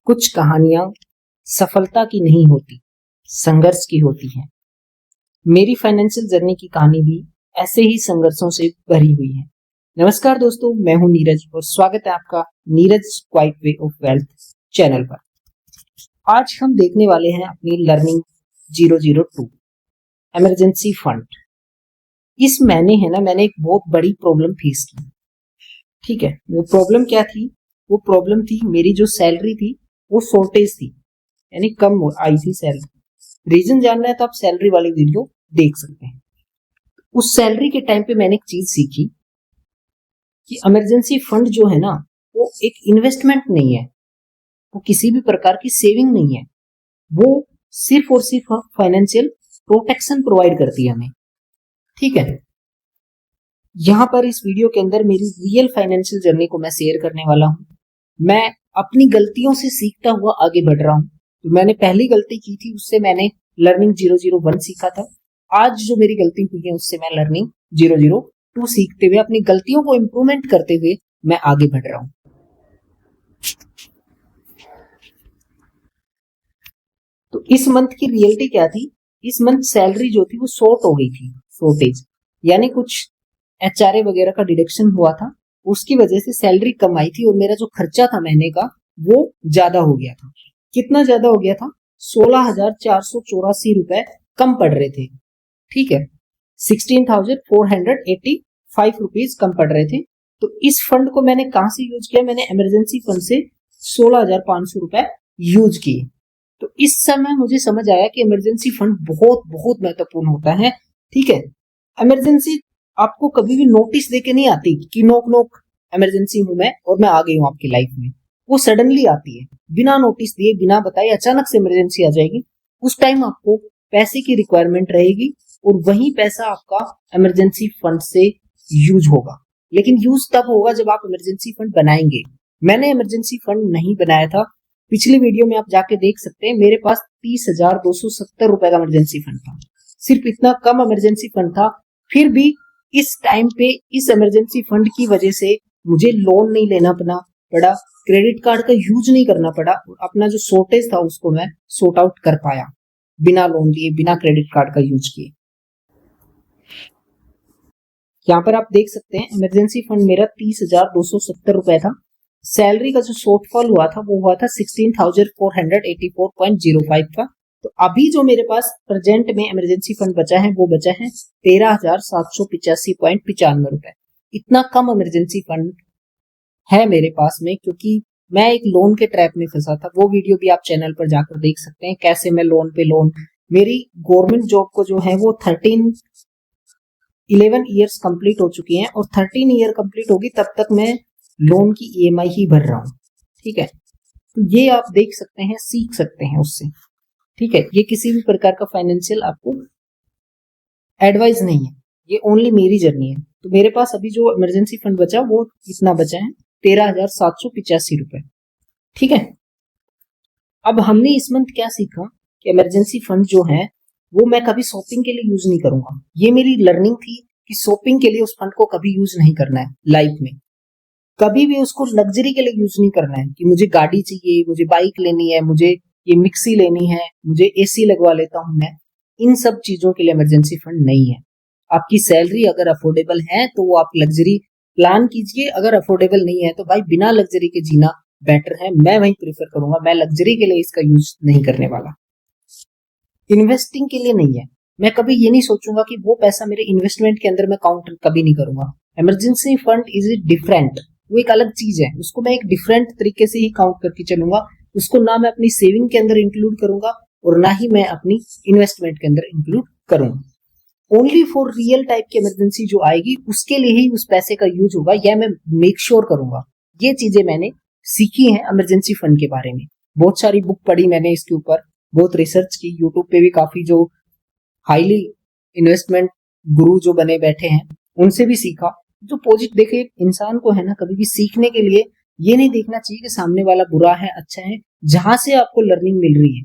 कुछ कहानियां सफलता की नहीं होती, संघर्ष की होती हैं। मेरी फाइनेंशियल जर्नी की कहानी भी ऐसे ही संघर्षों से भरी हुई है। नमस्कार दोस्तों, मैं हूं नीरज और स्वागत है आपका Neeraj quite way of wealth channel पर। आज हम देखने वाले हैं अपनी लर्निंग 002 इमरजेंसी फंड। इस मैंने एक बहुत बड़ी प्रॉब्लम फेस की। ठीक है, वो प्रॉब्लम क्या थी? वो प्रॉब्लम थी मेरी जो सैलरी थी वो शॉर्टेज थी, यानी कम आई थी सैलरी। रीजन जानना है तो आप सैलरी वाली वीडियो देख सकते हैं। उस सैलरी के टाइम पे मैंने एक चीज सीखी कि इमरजेंसी फंड जो है ना, वो एक इन्वेस्टमेंट नहीं है, वो किसी भी प्रकार की सेविंग नहीं है, वो सिर्फ और सिर्फ फाइनेंशियल प्रोटेक्शन प्रोवाइड करती है हमें। ठीक है, यहां पर इस वीडियो के अंदर मेरी रियल फाइनेंशियल जर्नी को मैं शेयर करने वाला हूं। मैं अपनी गलतियों से सीखता हुआ आगे बढ़ रहा हूं। तो मैंने पहली गलती की थी, उससे मैंने लर्निंग 001 सीखा था। आज जो मेरी गलती हुई है उससे मैं लर्निंग 002 सीखते हुए, अपनी गलतियों को इंप्रूवमेंट करते हुए मैं आगे बढ़ रहा हूं। तो इस मंथ की रियलिटी क्या थी? इस मंथ सैलरी जो थी वो शॉर्ट हो गई थी, शॉर्टेज, यानी कुछ एचआरए वगैरह का डिडक्शन हुआ था, उसकी वजह से सैलरी कम आई थी और मेरा जो खर्चा था महीने का वो ज्यादा हो गया था। कितना ज्यादा हो गया था? 16,484 रुपए कम पड़ रहे थे। ठीक है, 16,485 रुपीज कम पड़ रहे थे। तो इस फंड को मैंने कहां से यूज किया? मैंने इमरजेंसी फंड से 16,500 रुपए यूज किए। तो इस समय मुझे समझ आया कि इमरजेंसी फंड बहुत बहुत महत्वपूर्ण होता है। ठीक है, इमरजेंसी आपको कभी भी नोटिस देके नहीं आती कि नोक नोक इमरजेंसी हूं मैं और मैं आ गई हूं आपकी लाइफ में। वो सडनली आती है, बिना नोटिस दिए, बिना बताए अचानक से इमरजेंसी आ जाएगी। उस टाइम आपको पैसे की रिक्वायरमेंट रहेगी और वही पैसा आपका इमरजेंसी फंड से यूज होगा। लेकिन यूज तब होगा जब आप इमरजेंसी फंड बनाएंगे। मैंने इमरजेंसी फंड नहीं बनाया था। पिछली वीडियो में आप जाके देख सकते हैं, मेरे पास 30,270 रुपए का इमरजेंसी फंड था। सिर्फ इतना कम इमरजेंसी फंड था, फिर भी इस टाइम पे इस इमरजेंसी फंड की वजह से मुझे लोन नहीं लेना पड़ा, क्रेडिट कार्ड का यूज नहीं करना पड़ा, अपना जो शॉर्टेज था उसको मैं सॉर्ट आउट कर पाया बिना लोन लिए, बिना क्रेडिट कार्ड का यूज किए। यहाँ पर आप देख सकते हैं इमरजेंसी फंड मेरा 30,270 रुपए था। सैलरी का जो शॉर्टफॉल हुआ था वो हुआ था 16,484.05 का। तो अभी जो मेरे पास प्रेजेंट में इमरजेंसी फंड बचा है वो बचा है 13,785.95 रुपए। इतना कम इमरजेंसी फंड है मेरे पास में, क्योंकि मैं एक लोन के ट्रैप में फंसा था। वो वीडियो भी आप चैनल पर जाकर देख सकते हैं, कैसे मैं लोन पे लोन, मेरी गवर्नमेंट जॉब को जो है वो 11 ईयर्स कंप्लीट हो चुकी हैं और 13 ईयर कंप्लीट होगी तब तक मैं लोन की ईएमआई ही भर रहा हूं। ठीक है, तो ये आप देख सकते हैं, सीख सकते हैं उससे। ठीक है, ये किसी भी प्रकार का फाइनेंशियल आपको एडवाइस नहीं है, ये ओनली मेरी जर्नी है। तो मेरे पास अभी जो इमरजेंसी फंड बचा वो इतना बचा है, 13,785 रुपए। ठीक है, अब हमने इस मंथ क्या सीखा कि इमरजेंसी फंड जो है वो मैं कभी शॉपिंग के लिए यूज नहीं करूंगा। ये मेरी लर्निंग थी कि शॉपिंग के लिए उस फंड को कभी यूज नहीं करना है लाइफ में। कभी भी उसको लग्जरी के लिए यूज नहीं करना है कि मुझे गाड़ी चाहिए, मुझे बाइक लेनी है, मुझे ये मिक्सी लेनी है, मुझे एसी लगवा लेता हूं मैं। इन सब चीजों के लिए इमरजेंसी फंड नहीं है। आपकी सैलरी अगर अफोर्डेबल है तो वो आप लग्जरी प्लान कीजिए, अगर अफोर्डेबल नहीं है तो भाई बिना लग्जरी के जीना बेटर है। मैं वही प्रीफर करूंगा, मैं लग्जरी के लिए इसका यूज नहीं करने वाला। इन्वेस्टिंग के लिए नहीं है। मैं कभी ये नहीं सोचूंगा कि वो पैसा मेरे इन्वेस्टमेंट के अंदर मैं काउंट कभी नहीं करूंगा। इमरजेंसी फंड इज डिफरेंट, वो एक अलग चीज है, उसको मैं एक डिफरेंट तरीके से ही काउंट करके चलूंगा। उसको ना मैं अपनी सेविंग के अंदर इंक्लूड करूंगा और ना ही मैं अपनी इन्वेस्टमेंट के अंदर इंक्लूड करूंगा। ओनली फॉर रियल टाइप की इमरजेंसी जो आएगी उसके लिए ही उस पैसे का यूज होगा, यह मैं मेक श्योर करूंगा। ये चीजें मैंने सीखी हैं इमरजेंसी फंड के बारे में। बहुत सारी बुक पढ़ी मैंने इसके ऊपर, बहुत रिसर्च की, यूट्यूब पे भी काफी जो हाईली इन्वेस्टमेंट गुरु जो बने बैठे हैं उनसे भी सीखा। जो पॉजिटिव देखे इंसान को है ना, कभी भी सीखने के लिए ये नहीं देखना चाहिए कि सामने वाला बुरा है अच्छा है। जहां से आपको लर्निंग मिल रही है,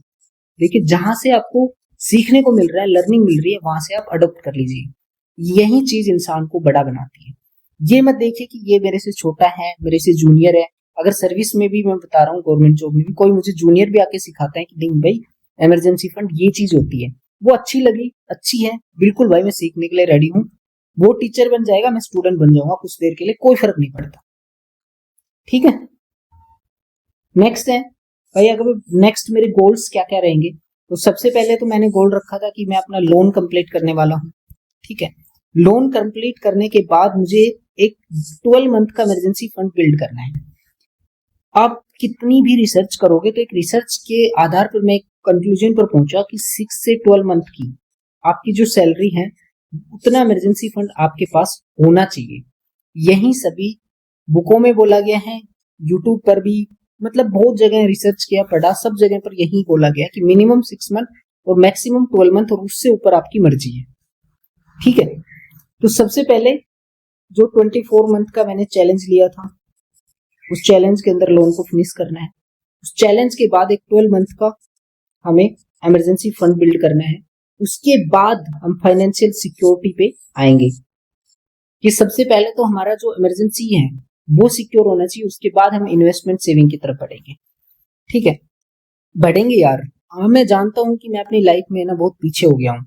देखिए जहां से आपको सीखने को मिल रहा है, लर्निंग मिल रही है, वहां से आप अडॉप्ट कर लीजिए। यही चीज इंसान को बड़ा बनाती है। ये मत देखिए कि ये मेरे से छोटा है, मेरे से जूनियर है, अगर सर्विस में भी मैं बता रहा हूँ, गवर्नमेंट जॉब में भी कोई मुझे जूनियर भी आके सिखाता है कि नहीं भाई इमरजेंसी फंड ये चीज होती है, वो अच्छी लगी, अच्छी है, बिल्कुल भाई मैं सीखने के लिए रेडी हूँ। वो टीचर बन जाएगा, मैं स्टूडेंट बन जाऊंगा कुछ देर के लिए, कोई फर्क नहीं पड़ता। ठीक है, नेक्स्ट है भाई, अगर नेक्स्ट मेरे गोल्स क्या क्या रहेंगे, तो सबसे पहले तो मैंने गोल रखा था कि मैं अपना लोन कंप्लीट करने वाला हूँ। ठीक है, लोन कंप्लीट करने के बाद मुझे एक 12 मंथ का इमरजेंसी फंड बिल्ड करना है। आप कितनी भी रिसर्च करोगे तो एक रिसर्च के आधार पर मैं एक कंक्लूजन पर पहुंचा कि 6 से 12 मंथ की आपकी जो सैलरी है उतना इमरजेंसी फंड आपके पास होना चाहिए। यही सभी बुकों में बोला गया है, यूट्यूब पर भी, मतलब बहुत जगह रिसर्च किया, पढ़ा, सब जगह पर यही बोला गया कि मिनिमम 6 मंथ और मैक्सिमम 12 मंथ, और उससे ऊपर आपकी मर्जी है। ठीक है, तो सबसे पहले जो 24 मंथ का मैंने चैलेंज लिया था, उस चैलेंज के अंदर लोन को फिनिश करना है। उस चैलेंज के बाद एक 12 मंथ का हमें इमरजेंसी फंड बिल्ड करना है। उसके बाद हम फाइनेंशियल सिक्योरिटी पे आएंगे कि सबसे पहले तो हमारा जो इमरजेंसी है वो सिक्योर होना चाहिए, उसके बाद हम इन्वेस्टमेंट सेविंग की तरफ बढ़ेंगे। ठीक है, बढ़ेंगे यार। मैं जानता हूं कि मैं अपनी लाइफ में ना बहुत पीछे हो गया हूँ।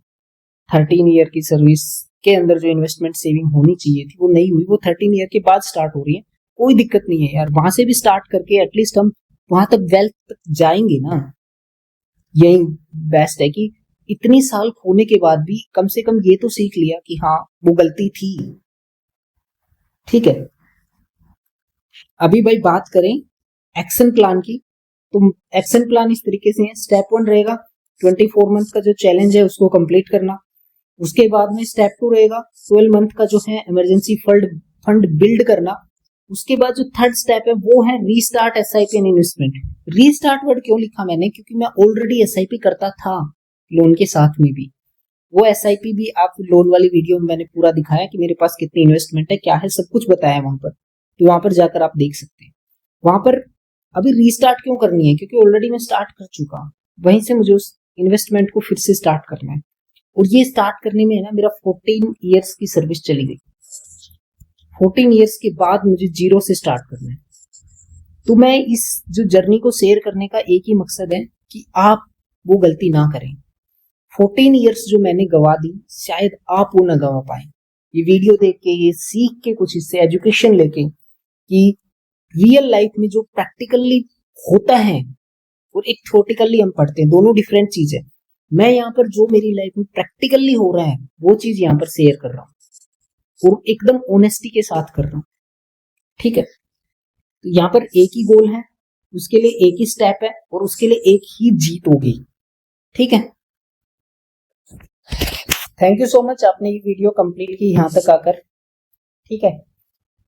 13 ईयर की सर्विस के अंदर जो इन्वेस्टमेंट सेविंग होनी चाहिए थी वो नहीं हुई, वो 13 ईयर के बाद स्टार्ट हो रही है। कोई दिक्कत नहीं है यार, वहां से भी स्टार्ट करके एटलीस्ट हम वहां तक वेल्थ तक जाएंगे ना। यही बेस्ट है कि इतनी साल खोने के बाद भी कम से कम ये तो सीख लिया कि हाँ वो गलती थी। ठीक है, अभी भाई बात करें एक्शन प्लान की, तो एक्शन प्लान इस तरीके से है। स्टेप 1 रहेगा 24 मंथ का जो चैलेंज है उसको कंप्लीट करना। उसके बाद में स्टेप 2 रहेगा 12 मंथ का जो है इमरजेंसी फंड बिल्ड करना। उसके बाद जो थर्ड स्टेप है वो है restart SIP and investment. Restart word क्यों लिखा मैंने, क्योंकि मैं ऑलरेडी एसआईपी करता था लोन के साथ में भी। वो एसआईपी भी आप लोन वाली वीडियो में मैंने पूरा दिखाया कि मेरे पास कितनी इन्वेस्टमेंट है, क्या है, सब कुछ बताया वहां पर, तो वहां पर जाकर आप देख सकते हैं। वहां पर अभी रीस्टार्ट क्यों करनी है, क्योंकि ऑलरेडी मैं स्टार्ट कर चुका हूं, वहीं से मुझे उस इन्वेस्टमेंट को फिर से स्टार्ट करना है। और ये स्टार्ट करने में है ना मेरा 14 ईयर्स की सर्विस चली गई। 14 ईयर्स के बाद मुझे जीरो से स्टार्ट करना है। तो मैं इस जो जर्नी को शेयर करने का एक ही मकसद है कि आप वो गलती ना करें। 14 ईयर्स जो मैंने गवा दी, शायद आप वो ना गवा पाए। ये वीडियो देख के, ये सीख के कुछ इससे एजुकेशन लेके कि रियल लाइफ में जो प्रैक्टिकली होता है और एक थ्योरेटिकली हम पढ़ते हैं, दोनों डिफरेंट चीज है। मैं यहाँ पर जो मेरी लाइफ में प्रैक्टिकली हो रहा है वो चीज यहाँ पर शेयर कर रहा हूँ और एकदम ऑनेस्टी के साथ कर रहा हूँ। ठीक है, तो यहाँ पर एक ही गोल है, उसके लिए एक ही स्टेप है और उसके लिए एक ही जीत होगी। ठीक है, थैंक यू सो मच, आपने ये वीडियो कंप्लीट की यहाँ तक आकर। ठीक है,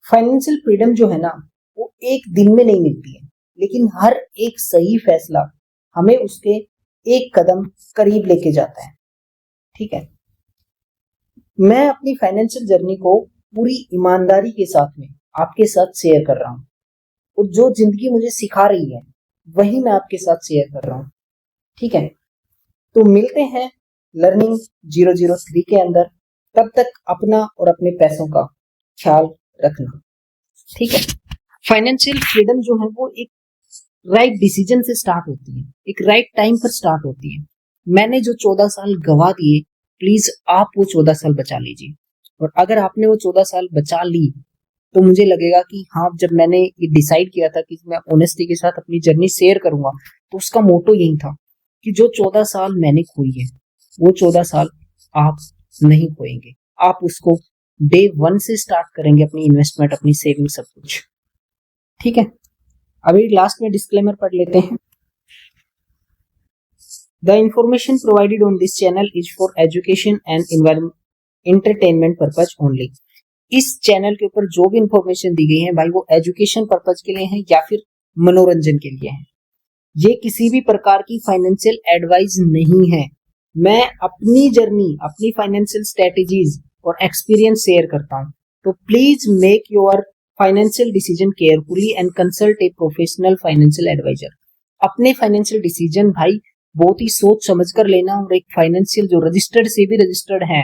फाइनेंशियल फ्रीडम जो है ना वो एक दिन में नहीं मिलती है, लेकिन हर एक सही फैसला हमें उसके एक कदम करीब लेके जाता है। ठीक है, मैं अपनी फाइनेंशियल जर्नी को पूरी ईमानदारी के साथ में आपके साथ शेयर कर रहा हूं और जो जिंदगी मुझे सिखा रही है वही मैं आपके साथ शेयर कर रहा हूं। ठीक है, तो मिलते हैं लर्निंग 003 के अंदर। तब तक अपना और अपने पैसों का ख्याल रखना। ठीक है, फाइनेंशियल फ्रीडम जो है वो एक राइट डिसीजन से स्टार्ट होती है, एक राइट टाइम पर स्टार्ट होती है। मैंने जो 14 साल गवा दिए, प्लीज आप वो 14 साल बचा लीजिए। और अगर आपने वो 14 साल बचा ली तो मुझे लगेगा कि हाँ, जब मैंने ये डिसाइड किया था कि मैं ऑनेस्टी के साथ अपनी जर्नी शेयर करूंगा, तो उसका मोटो यही था कि जो 14 साल मैंने खोई है वो 14 साल आप नहीं खोएंगे। आप उसको डे 1 से स्टार्ट करेंगे, अपनी इन्वेस्टमेंट, अपनी सेविंग, सब कुछ। ठीक है, अभी लास्ट में डिस्क्लेमर पढ़ लेते हैं। The information provided on this channel is for education and entertainment purpose only. इस चैनल के ऊपर जो भी इंफॉर्मेशन दी गई है भाई वो एजुकेशन पर्पज के लिए है या फिर मनोरंजन के लिए है। ये किसी भी प्रकार की फाइनेंशियल एडवाइस नहीं है। मैं अपनी जर्नी, अपनी फाइनेंशियल स्ट्रेटेजीज और एक्सपीरियंस शेयर करता हूं। तो please make your financial decision carefully and consult a professional financial advisor. अपने फाइनेंशियल डिसीजन भाई बहुत ही सोच समझ कर लेना और एक फाइनेंशियल जो रजिस्टर्ड से भी रजिस्टर्ड है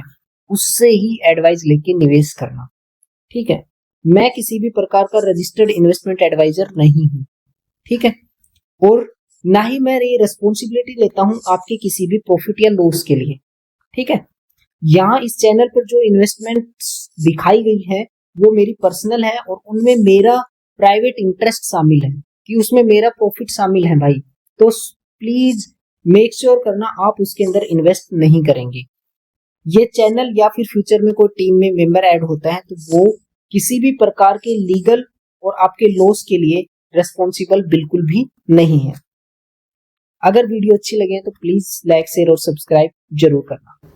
उससे ही एडवाइस लेके निवेश करना। ठीक है, मैं किसी भी प्रकार का रजिस्टर्ड इन्वेस्टमेंट एडवाइजर नहीं हूं, ठीक है। और ना ही मैं ये रिस्पॉन्सिबिलिटी लेता हूं आपके किसी भी प्रॉफिट या लॉस के लिए, ठीक है। यहाँ इस चैनल पर जो इन्वेस्टमेंट दिखाई गई है वो मेरी पर्सनल है और उनमें मेरा प्राइवेट इंटरेस्ट शामिल है कि उसमें मेरा प्रॉफिट शामिल है भाई। तो प्लीज मेक श्योर करना आप उसके अंदर इन्वेस्ट नहीं करेंगे। ये चैनल या फिर फ्यूचर में कोई टीम में मेंबर ऐड होता है तो वो किसी भी प्रकार के लीगल और आपके लॉस के लिए रेस्पॉन्सिबल बिल्कुल भी नहीं है। अगर वीडियो अच्छी लगे तो प्लीज लाइक शेयर और सब्सक्राइब जरूर करना।